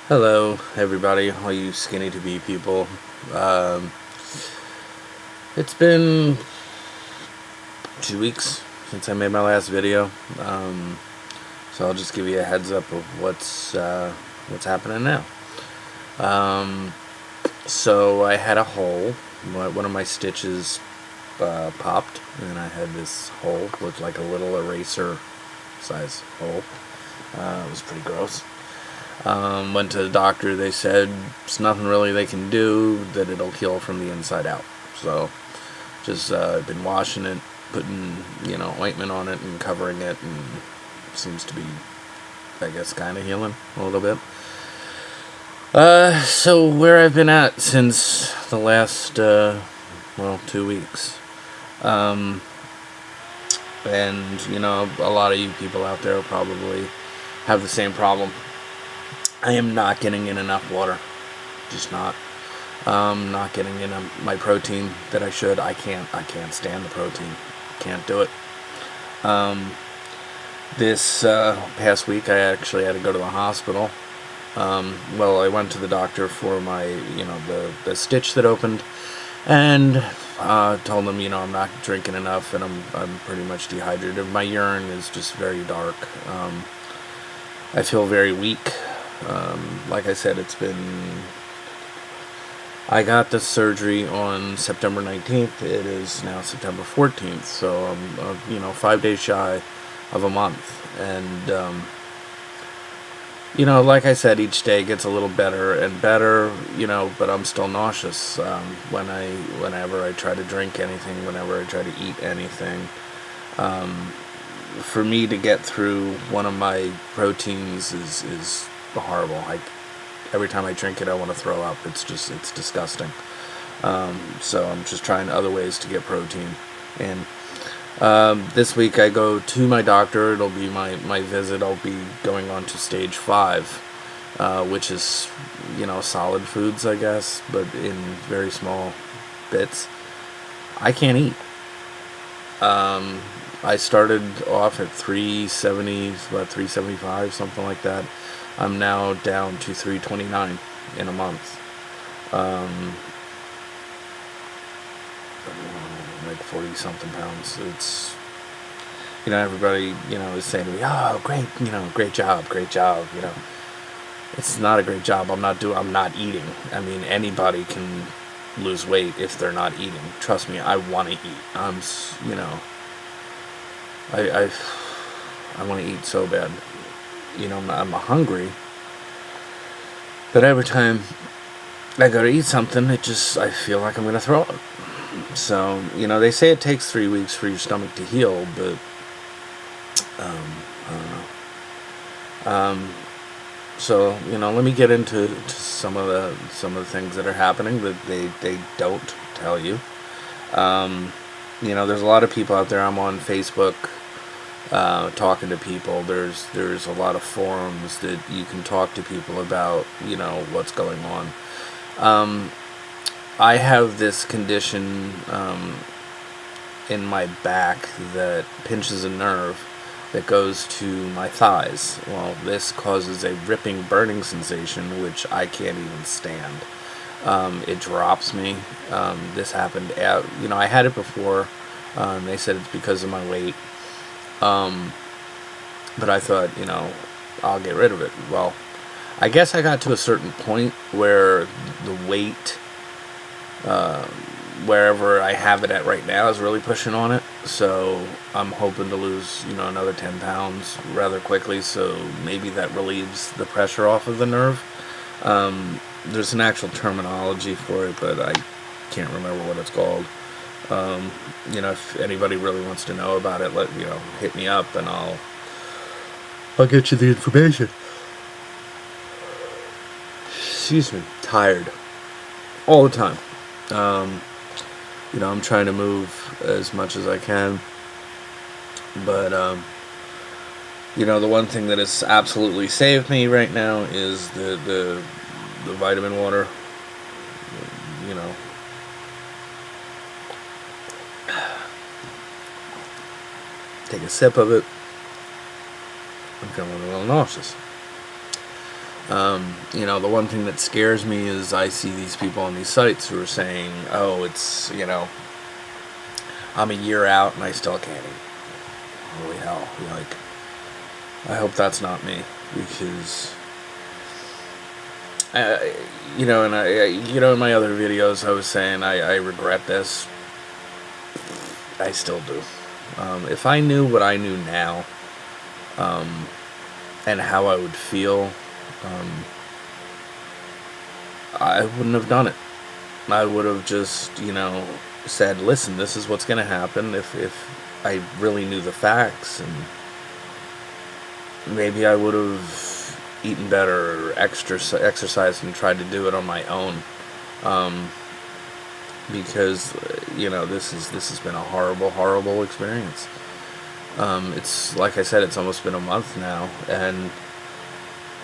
Hello, everybody, all you skinny to be people. Um, it's been 2 weeks since I made my last video, so I'll just give you a heads up of what's happening now. Um, so I had a hole. One of my stitches popped, and I had this hole, looked like a little eraser size hole. It was pretty gross. Went to the doctor. They said it's nothing really they can do, that it'll heal from the inside out. So just been washing it, putting ointment on it and covering it, and seems to be, I guess, kind of healing a little bit. So where I've been at since the last 2 weeks. And a lot of you people out there probably have the same problem. I am not getting in enough water. Just not. Not getting in my protein that I should. I can't stand the protein. Can't do it. This past week I actually had to go to the hospital. I went to the doctor for my, the stitch that opened, and told them, I'm not drinking enough, and I'm pretty much dehydrated. My urine is just very dark. I feel very weak. Like I said, I got the surgery on September 19th. It is now September 14th, so I'm 5 days shy of a month. And like I said, each day gets a little better and better, but I'm still nauseous whenever I try to drink anything, whenever I try to eat anything. For me to get through one of my proteins is horrible. Every time I drink it, I want to throw up. It's disgusting. So I'm just trying other ways to get protein. And this week I go to my doctor. It'll be my visit. I'll be going on to stage 5, which is, solid foods, I guess, but in very small bits. I can't eat. I started off at 370, about 375, something like that. I'm now down to 329 in a month. Like 40 something pounds. It's, everybody, is saying to me, oh, great, great job. It's not a great job. I'm not eating. I mean, anybody can lose weight if they're not eating. Trust me, I want to eat. I want to eat so bad. I'm hungry, but every time I go to eat something, I feel like I'm going to throw up. So, they say it takes 3 weeks for your stomach to heal, but, I don't know. So, let me get into some of the things that are happening that they don't tell you. There's a lot of people out there. I'm on Facebook, talking to people. There's a lot of forums that you can talk to people about, what's going on. I have this condition in my back that pinches a nerve that goes to my thighs. Well, this causes a ripping, burning sensation, which I can't even stand. It drops me. This happened I had it before. They said it's because of my weight. But I thought, I'll get rid of it. Well, I guess I got to a certain point where the weight, wherever I have it at right now, is really pushing on it. So I'm hoping to lose, another 10 pounds rather quickly. So maybe that relieves the pressure off of the nerve. There's an actual terminology for it, but I can't remember what it's called. If anybody really wants to know about it, hit me up and I'll get you the information. Excuse me, tired all the time. I'm trying to move as much as I can, but the one thing that has absolutely saved me right now is the vitamin water. Take a sip of it. I'm feeling a little nauseous. The one thing that scares me is I see these people on these sites who are saying, oh, it's, I'm a year out and I still can't eat. Holy hell. Like, I hope that's not me, because, in my other videos I was saying I regret this. I still do. If I knew what I knew now, and how I would feel, I wouldn't have done it. I would have just, said, listen, this is what's going to happen, if I really knew the facts, and maybe I would have eaten better or exercised and tried to do it on my own. Because, this has been a horrible, horrible experience. It's, like I said, it's almost been a month now, and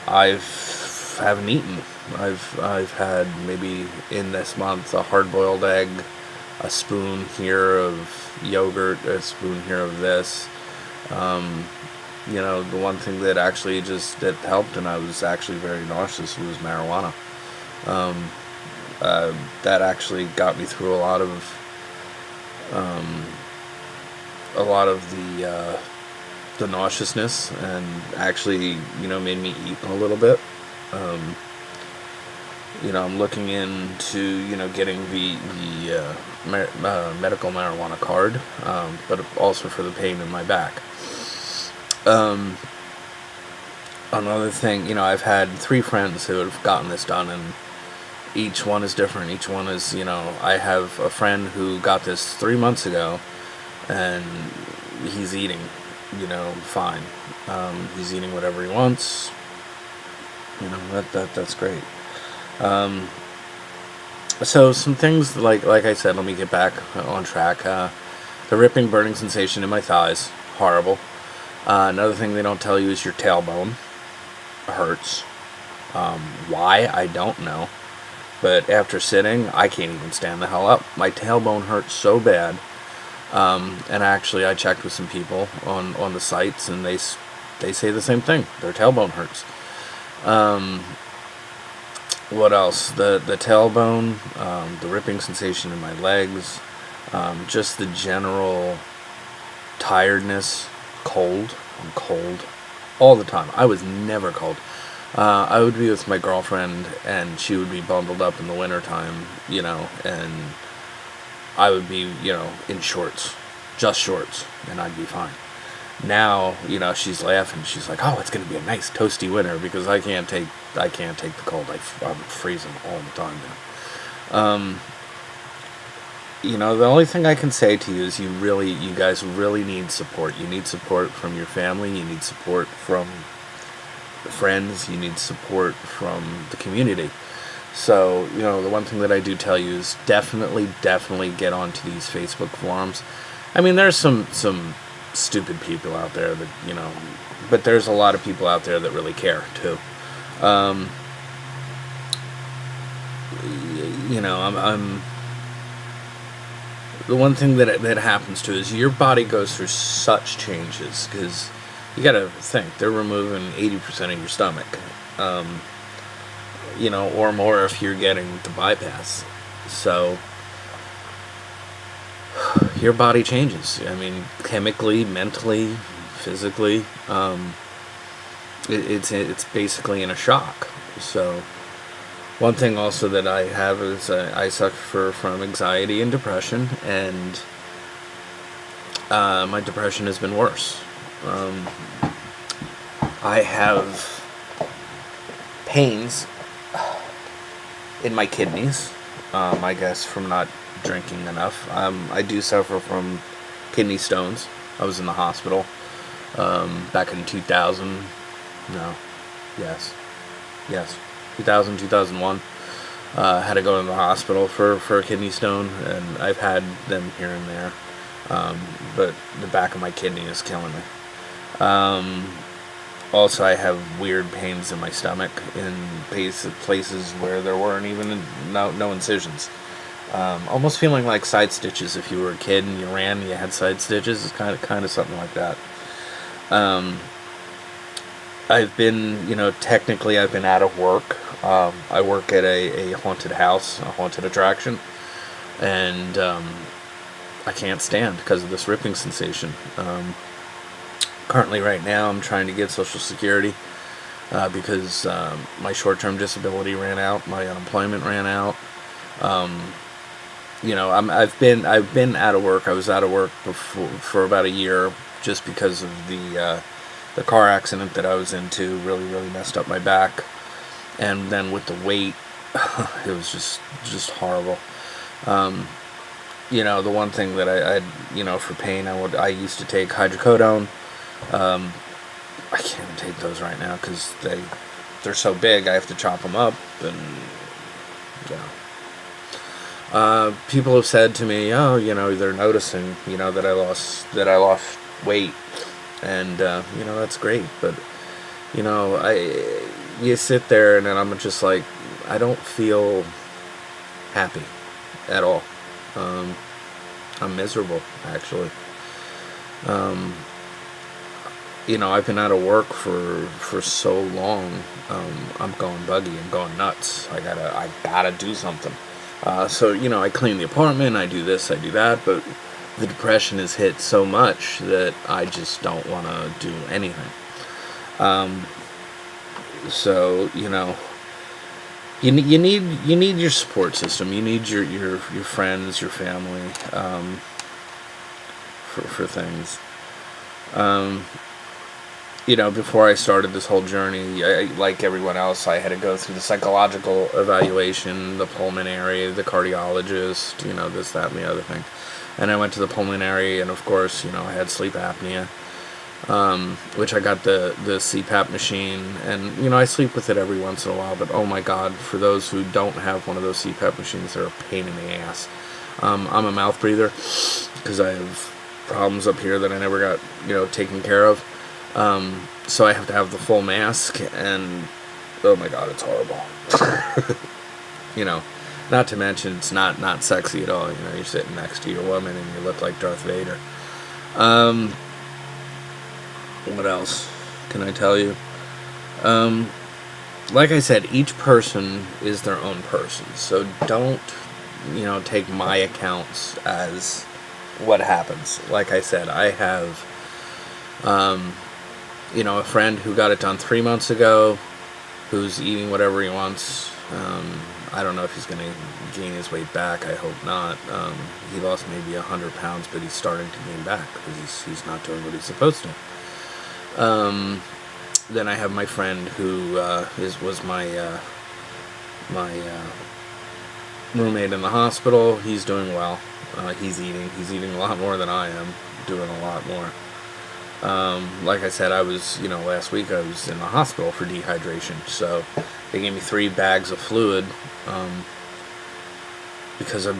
haven't eaten. I've had, maybe in this month, a hard-boiled egg, a spoon here of yogurt, a spoon here of this. The one thing that actually that helped, and I was actually very nauseous, was marijuana. That actually got me through a lot of the nauseousness, and actually, made me eat a little bit. I'm looking into, getting the medical marijuana card, but also for the pain in my back. Another thing, I've had 3 friends who have gotten this done, and each one is different. Each one is, I have a friend who got this 3 months ago, and he's eating, fine. He's eating whatever he wants. That's great. So some things, like I said, let me get back on track. The ripping, burning sensation in my thighs, horrible. Another thing they don't tell you is your tailbone hurts. Why, I don't know. But after sitting, I can't even stand the hell up. My tailbone hurts so bad. And actually, I checked with some people on the sites, and they say the same thing. Their tailbone hurts. What else? The tailbone, the ripping sensation in my legs, just the general tiredness, cold. I'm cold all the time. I was never cold. I would be with my girlfriend, and she would be bundled up in the wintertime, and I would be, in shorts, just shorts, and I'd be fine. Now, she's laughing. She's like, "Oh, it's going to be a nice toasty winter," because I can't take the cold. I'm freezing all the time now. The only thing I can say to you is you guys really need support. You need support from your family. You need support from friends. You need support from the community. So, the one thing that I do tell you is definitely get onto these Facebook forums. I mean, there's some stupid people out there that, but there's a lot of people out there that really care, too. I'm the one thing that happens to is your body goes through such changes, because you gotta think, they're removing 80% of your stomach, or more if you're getting the bypass. So your body changes. I mean, chemically, mentally, physically. It's basically in a shock. So one thing also that I have is I suffer from anxiety and depression, and my depression has been worse. I have pains in my kidneys, I guess from not drinking enough. I do suffer from kidney stones. I was in the hospital back in 2000. No, yes, 2000, 2001. Had to go to the hospital for a kidney stone, and I've had them here and there. But the back of my kidney is killing me. Also, I have weird pains in my stomach in places where there weren't even no incisions. Almost feeling like side stitches. If you were a kid and you ran, and you had side stitches. It's kind of something like that. I've been, technically I've been out of work. I work at a haunted house, a haunted attraction, and I can't stand because of this ripping sensation. Currently, right now, I'm trying to get Social Security because my short-term disability ran out, my unemployment ran out. I've been out of work. I was out of work for about a year just because of the car accident that I was into. Really messed up my back, and then with the weight, it was just horrible. The one thing that I for pain, I used to take hydrocodone. I can't even take those right now because they're so big. I have to chop them up, and people have said to me, oh, they're noticing, that I lost weight, and that's great. But you sit there, and then I'm just like, I don't feel happy at all. I'm miserable, actually. I've been out of work for so long. I'm going buggy. I'm going nuts. I gotta do something. So I clean the apartment. I do this. I do that. But the depression has hit so much that I just don't want to do anything. So you need your support system. You need your friends, your family, for things. Before I started this whole journey, like everyone else, I had to go through the psychological evaluation, the pulmonary, the cardiologist, this, that, and the other thing. And I went to the pulmonary, and of course, I had sleep apnea, which I got the CPAP machine, and, I sleep with it every once in a while, but oh my God, for those who don't have one of those CPAP machines, they're a pain in the ass. I'm a mouth breather, because I have problems up here that I never got, taken care of. So I have to have the full mask, and oh my God, it's horrible. Not to mention it's not sexy at all. You're sitting next to your woman and you look like Darth Vader. What else can I tell you? Like I said, each person is their own person. So don't, take my accounts as what happens. Like I said, I have, a friend who got it done 3 months ago, who's eating whatever he wants. I don't know if he's going to gain his weight back. I hope not. He lost maybe 100 pounds, but he's starting to gain back because he's not doing what he's supposed to. Then I have my friend who was my roommate in the hospital. He's doing well. He's eating a lot more than I am, doing a lot more. Like I said, I was, last week I was in the hospital for dehydration, so they gave me 3 bags of fluid, because I'm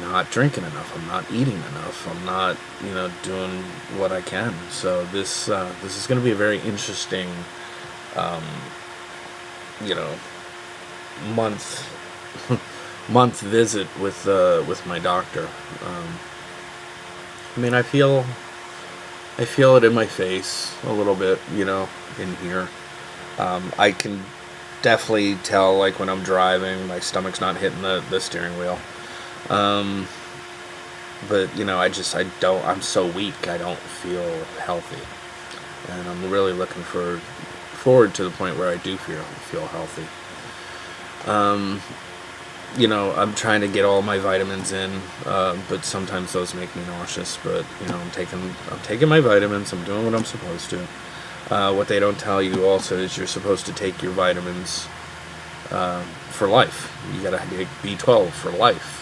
not drinking enough, I'm not eating enough, I'm not, doing what I can. So this is going to be a very interesting, month visit with my doctor. I feel it in my face a little bit, in here. I can definitely tell, like, when I'm driving, my stomach's not hitting the steering wheel. But, I'm so weak, I don't feel healthy. And I'm really looking forward to the point where I do feel healthy. I'm trying to get all my vitamins in, but sometimes those make me nauseous. But I'm taking my vitamins. I'm doing what I'm supposed to. What they don't tell you also is you're supposed to take your vitamins for life. You gotta get B12 for life.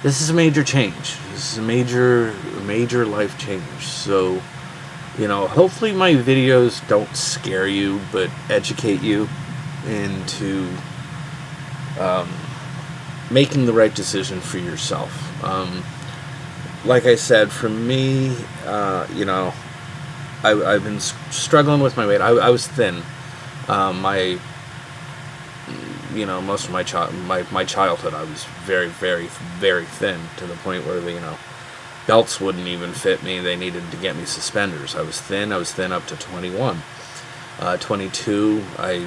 This is a major change. This is a major life change. So, hopefully my videos don't scare you, but educate you into making the right decision for yourself. Like I said, for me, I've been struggling with my weight. I was thin. Most of my childhood, I was very, very, very thin, to the point where belts wouldn't even fit me. They needed to get me suspenders. I was thin up to 21. 22, I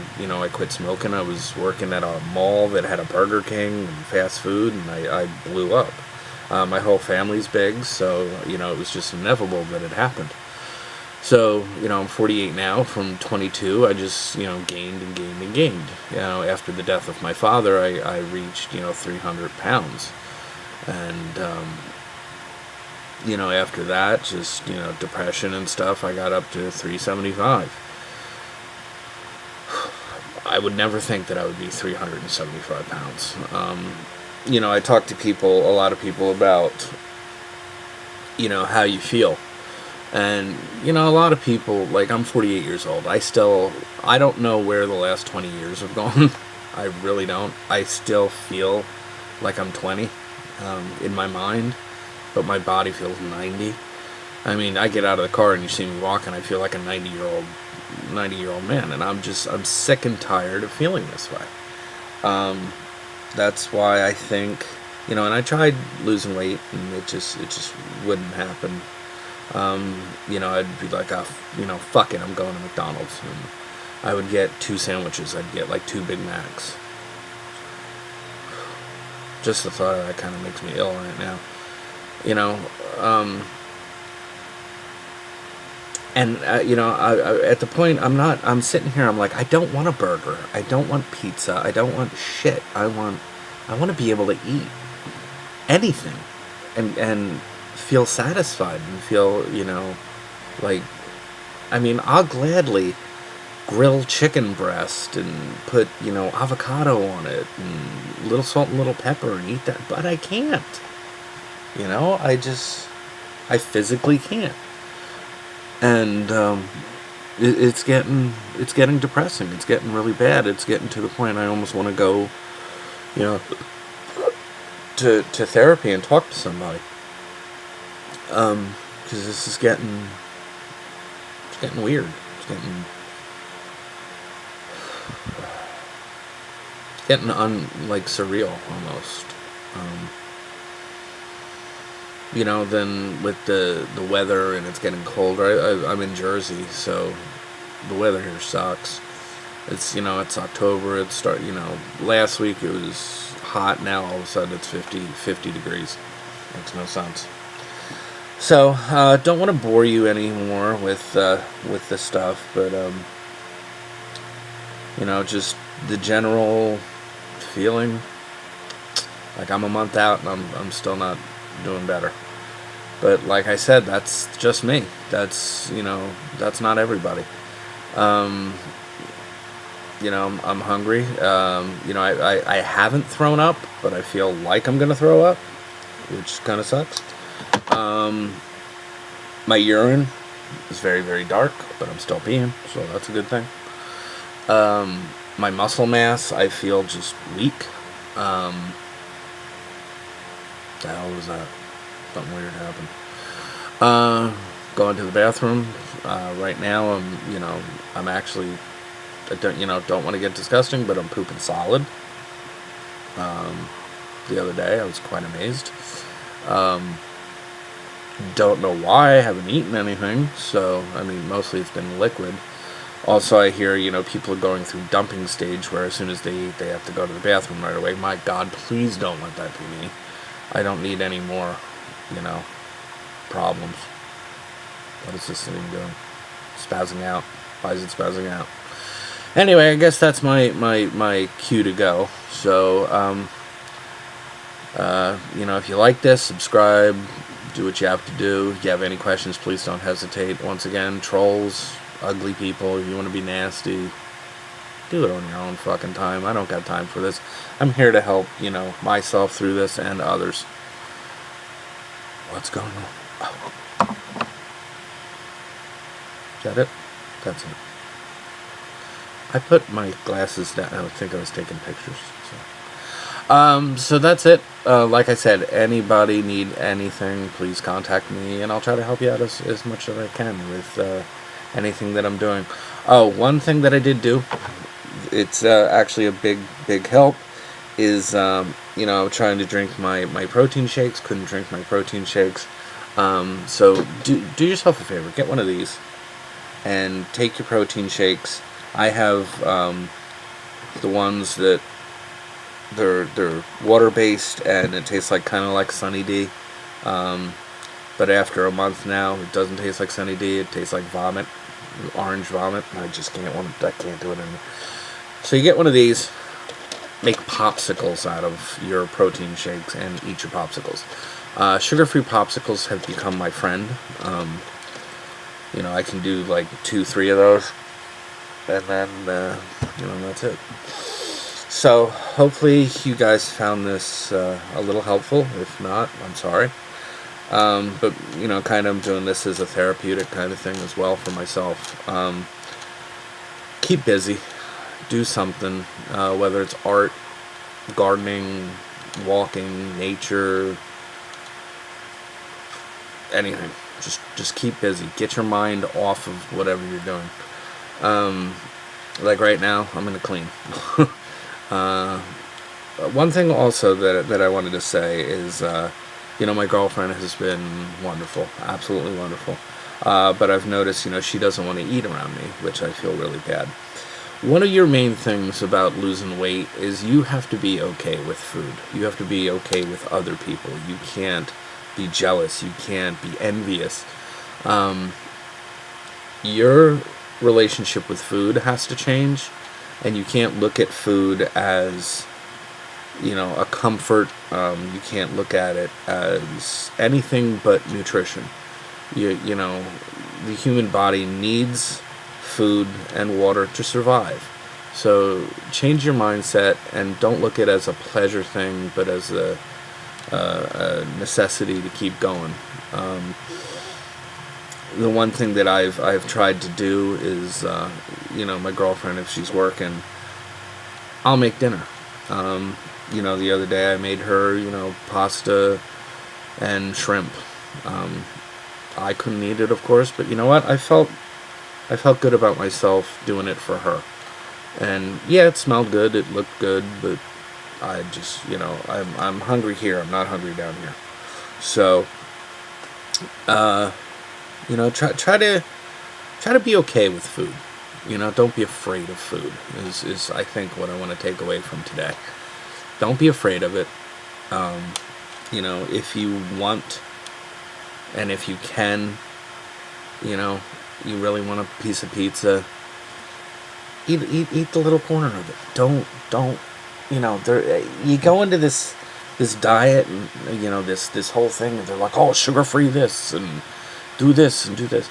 quit smoking. I was working at a mall that had a Burger King and fast food, and I blew up. My whole family's big, so, it was just inevitable that it happened. So, I'm 48 now. From 22, I just, gained and gained and gained. After the death of my father, I reached, 300 pounds. And, after that, just, depression and stuff, I got up to 375. I would never think that I would be 375 pounds. I talk to a lot of people about, how you feel. And, a lot of people, like, I'm 48 years old. I don't know where the last 20 years have gone. I really don't. I still feel like I'm 20 in my mind, but my body feels 90. I mean, I get out of the car and you see me walking, I feel like a 90-year-old man, and I'm sick and tired of feeling this way. That's why I think, and I tried losing weight, and it just wouldn't happen. I'd be like, fuck it, I'm going to McDonald's, and I would get 2 sandwiches. I'd get like 2 Big Macs. Just the thought of that kind of makes me ill right now. And, at the point, I'm sitting here, I'm like, I don't want a burger. I don't want pizza. I don't want shit. I want to be able to eat anything and feel satisfied and feel, I'll gladly grill chicken breast and put, avocado on it and little salt and little pepper and eat that, but I can't. I physically can't. And it's getting depressing. It's getting really bad. It's getting to the point I almost want to go, to therapy and talk to somebody. Because this is getting weird. It's getting surreal almost. Then with the weather and it's getting colder. I'm in Jersey, so the weather here sucks. It's, it's October. Last week it was hot. Now all of a sudden it's 50 degrees. Makes no sense. So, don't want to bore you anymore with this stuff, but, just the general feeling like I'm a month out and I'm still not doing better. But like I said, that's just me. That's not everybody. I'm hungry. I haven't thrown up, but I feel like I'm gonna throw up, which kind of sucks. My urine is very, very dark, but I'm still peeing, so that's a good thing. My muscle mass, I feel just weak. The hell was that? Something weird happened. Going to the bathroom. Right now, I'm actually, I don't want to get disgusting, but I'm pooping solid. The other day, I was quite amazed. Don't know why. I haven't eaten anything, so, mostly it's been liquid. Also, I hear, people are going through dumping stage where as soon as they eat, they have to go to the bathroom right away. My God, please don't let that be me. I don't need any more, problems. What is this thing doing? Spazzing out. Why is it spazzing out? Anyway, I guess that's my cue to go. So, if you like this, subscribe, do what you have to do. If you have any questions, please don't hesitate. Once again, trolls, ugly people, if you want to be nasty, do it on your own fucking time. I don't got time for this. I'm here to help, myself through this and others. What's going on? Oh. Is that it? That's it. I put my glasses down. I think I was taking pictures. So that's it. Like I said, anybody need anything, please contact me, and I'll try to help you out as much as I can with anything that I'm doing. Oh, one thing that I did do, it's actually a big help, is trying to drink my protein shakes. Couldn't drink my protein shakes. So do yourself a favor, get one of these, and take your protein shakes. I have the ones that they're water based, and it tastes like kind of like Sunny D. But after a month now, it doesn't taste like Sunny D. It tastes like vomit, orange vomit. I just I can't do it anymore. So you get one of these. Make popsicles out of your protein shakes and eat your popsicles. Sugar-free popsicles have become my friend. I can do like 2-3 of those, and then that's it. So hopefully you guys found this a little helpful. If not, I'm sorry. But kind of doing this as a therapeutic kind of thing as well for myself. Keep busy. Do something, whether it's art, gardening, walking, nature, anything. Just keep busy. Get your mind off of whatever you're doing. Like right now, I'm gonna clean. One thing also that I wanted to say is, my girlfriend has been wonderful, absolutely wonderful. But I've noticed, she doesn't want to eat around me, which I feel really bad. One of your main things about losing weight is you have to be okay with food. You have to be okay with other people. You can't be jealous. You can't be envious. Your relationship with food has to change, and you can't look at food as, a comfort. You can't look at it as anything but nutrition. The human body needs food and water to survive. So change your mindset and don't look at it as a pleasure thing, but as a necessity to keep going. The one thing that I've tried to do is, my girlfriend, if she's working, I'll make dinner. The other day I made her, pasta and shrimp. I couldn't eat it, of course, but you know what? I felt good about myself doing it for her. And yeah, it smelled good, it looked good, but I just, I'm hungry here, I'm not hungry down here. So, try to be okay with food. Don't be afraid of food is I think what I want to take away from today. Don't be afraid of it. If you want and if you can, you really want a piece of pizza, eat the little corner of it. Don't you go into this diet and this whole thing, and they're like, oh, sugar-free this and do this and do this.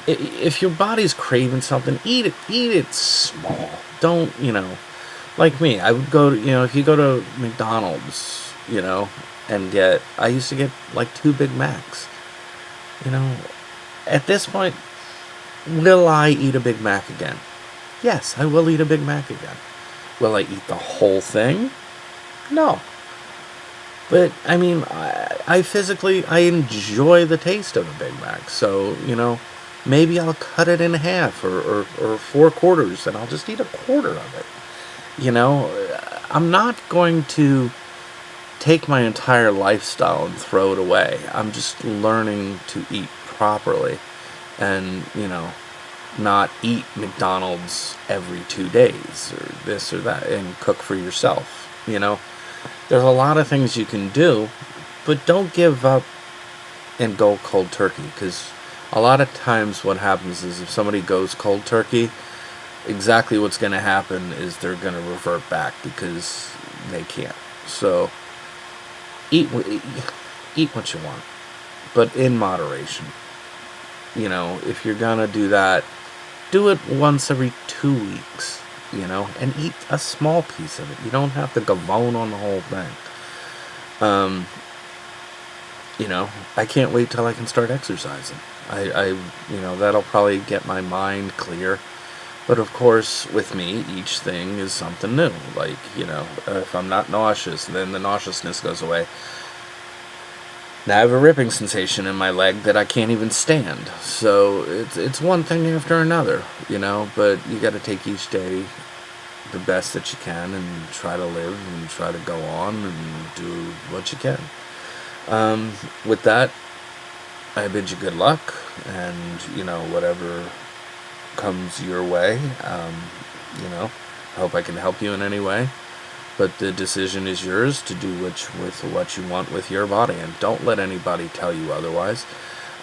If your body's craving something, eat it small. Don't, like me, I would go to, if you go to McDonald's, and I used to get like 2 Big Macs. At this point, will I eat a Big Mac again? Yes, I will eat a Big Mac again. Will I eat the whole thing? No. But, I physically, I enjoy the taste of a Big Mac. So, maybe I'll cut it in half or 4 quarters, and I'll just eat a quarter of it. I'm not going to take my entire lifestyle and throw it away. I'm just learning to eat properly and, not eat McDonald's every 2 days or this or that and cook for yourself. There's a lot of things you can do, but don't give up and go cold turkey, because a lot of times what happens is if somebody goes cold turkey, exactly what's going to happen is they're going to revert back because they can't. So eat what you want, but in moderation. If you're going to do that, do it once every 2 weeks, and eat a small piece of it. You don't have to gavone on the whole thing. I can't wait till I can start exercising. That'll probably get my mind clear. But of course, with me, each thing is something new. Like, if I'm not nauseous, then the nauseousness goes away. Now I have a ripping sensation in my leg that I can't even stand. So it's one thing after another, but you got to take each day the best that you can and try to live and try to go on and do what you can. With that, I bid you good luck, and, whatever comes your way, I hope I can help you in any way. But the decision is yours to do with what you want with your body, and don't let anybody tell you otherwise.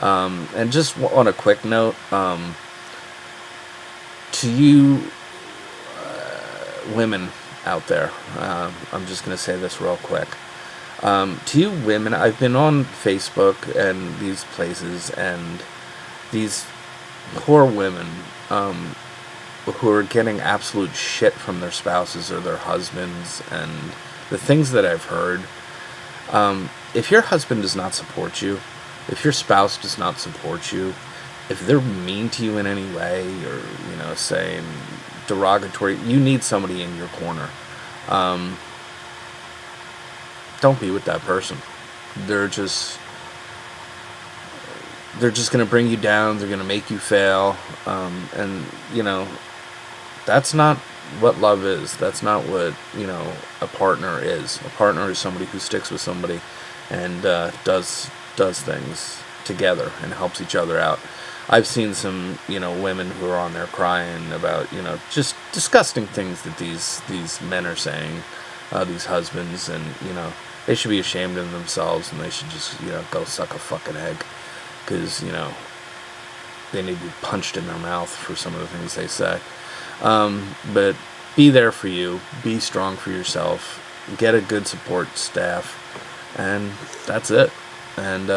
And just on a quick note, to you women out there, I'm just going to say this real quick. To you women, I've been on Facebook and these places, and these poor women who are getting absolute shit from their spouses or their husbands, and the things that I've heard. If your husband does not support you, if your spouse does not support you, if they're mean to you in any way, or saying derogatory, you need somebody in your corner. Don't be with that person. They're just going to bring you down. They're going to make you fail. And that's not what love is. That's not what a partner is. A partner is somebody who sticks with somebody and does things together and helps each other out. I've seen some women who are on there crying about just disgusting things that these men are saying, these husbands, and they should be ashamed of themselves, and they should just go suck a fucking egg, because they need to be punched in their mouth for some of the things they say. But be there for you, be strong for yourself, get a good support staff, and that's it. And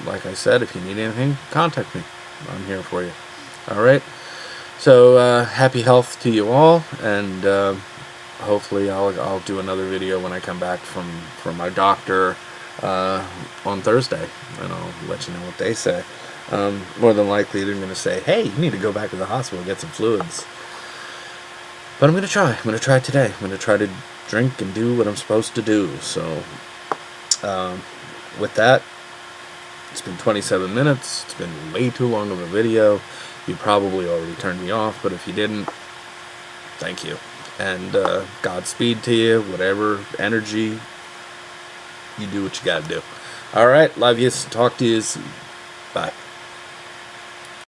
like I said, if you need anything, contact me. I'm here for you. Alright? So happy health to you all, and hopefully I'll do another video when I come back from my doctor on Thursday, and I'll let you know what they say. More than likely they're going to say, hey, you need to go back to the hospital and get some fluids. But I'm going to try. I'm going to try today. I'm going to try to drink and do what I'm supposed to do. So with that, it's been 27 minutes. It's been way too long of a video. You probably already turned me off, but if you didn't, thank you. And Godspeed to you. Whatever energy, you do what you got to do. All right. Love you. Talk to you. Bye.